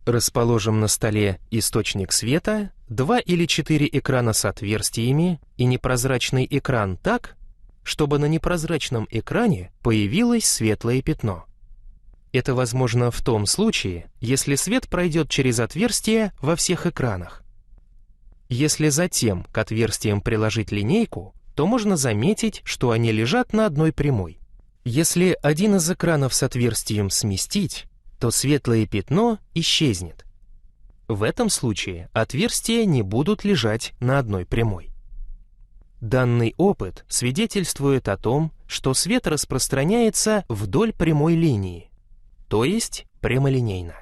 Расположим на столе источник света, 2 или 4 экрана с отверстиями и непрозрачный экран так, чтобы на непрозрачном экране появилось светлое пятно. Это возможно в том случае, если свет пройдет через отверстия во всех экранах. Если затем к отверстиям приложить линейку, то можно заметить, что они лежат на одной прямой. Если один из экранов с отверстием сместить, то светлое пятно исчезнет. В этом случае отверстия не будут лежать на одной прямой. Данный опыт свидетельствует о том, что свет распространяется вдоль прямой линии, то есть прямолинейно.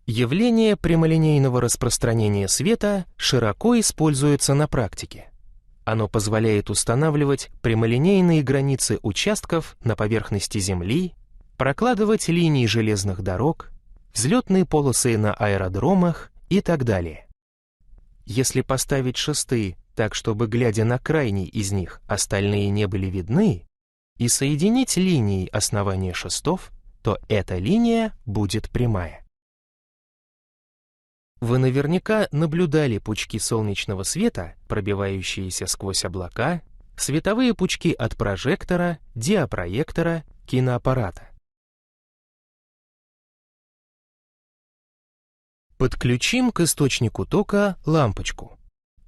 Явление прямолинейного распространения света широко используется на практике. Оно позволяет устанавливать прямолинейные границы участков на поверхности Земли, прокладывать линии железных дорог, взлетные полосы на аэродромах и так далее. Если поставить шесты так, чтобы, глядя на крайний из них, остальные не были видны, и соединить линии основания шестов, то эта линия будет прямая. Вы наверняка наблюдали пучки солнечного света, пробивающиеся сквозь облака, световые пучки от прожектора, диапроектора, киноаппарата. Подключим к источнику тока лампочку.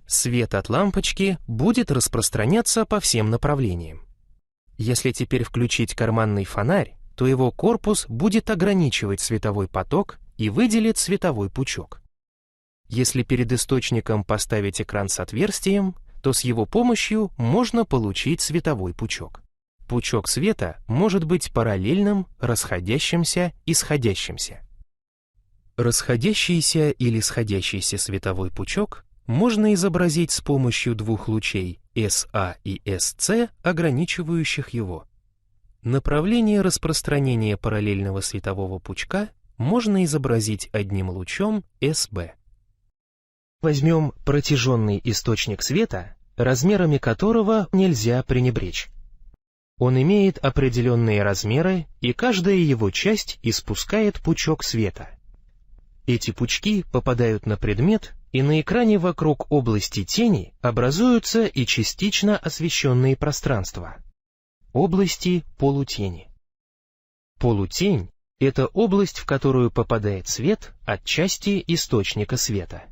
Свет от лампочки будет распространяться по всем направлениям. Если теперь включить карманный фонарь, то его корпус будет ограничивать световой поток и выделит световой пучок. Если перед источником поставить экран с отверстием, то с его помощью можно получить световой пучок. Пучок света может быть параллельным, расходящимся и сходящимся. Расходящийся или сходящийся световой пучок можно изобразить с помощью двух лучей SA и SC, ограничивающих его. Направление распространения параллельного светового пучка можно изобразить одним лучом SB. Возьмем протяженный источник света, размерами которого нельзя пренебречь. Он имеет определенные размеры, и каждая его часть испускает пучок света. Эти пучки попадают на предмет, и на экране вокруг области тени образуются и частично освещенные пространства. Области полутени. Полутень — это область, в которую попадает свет от части источника света.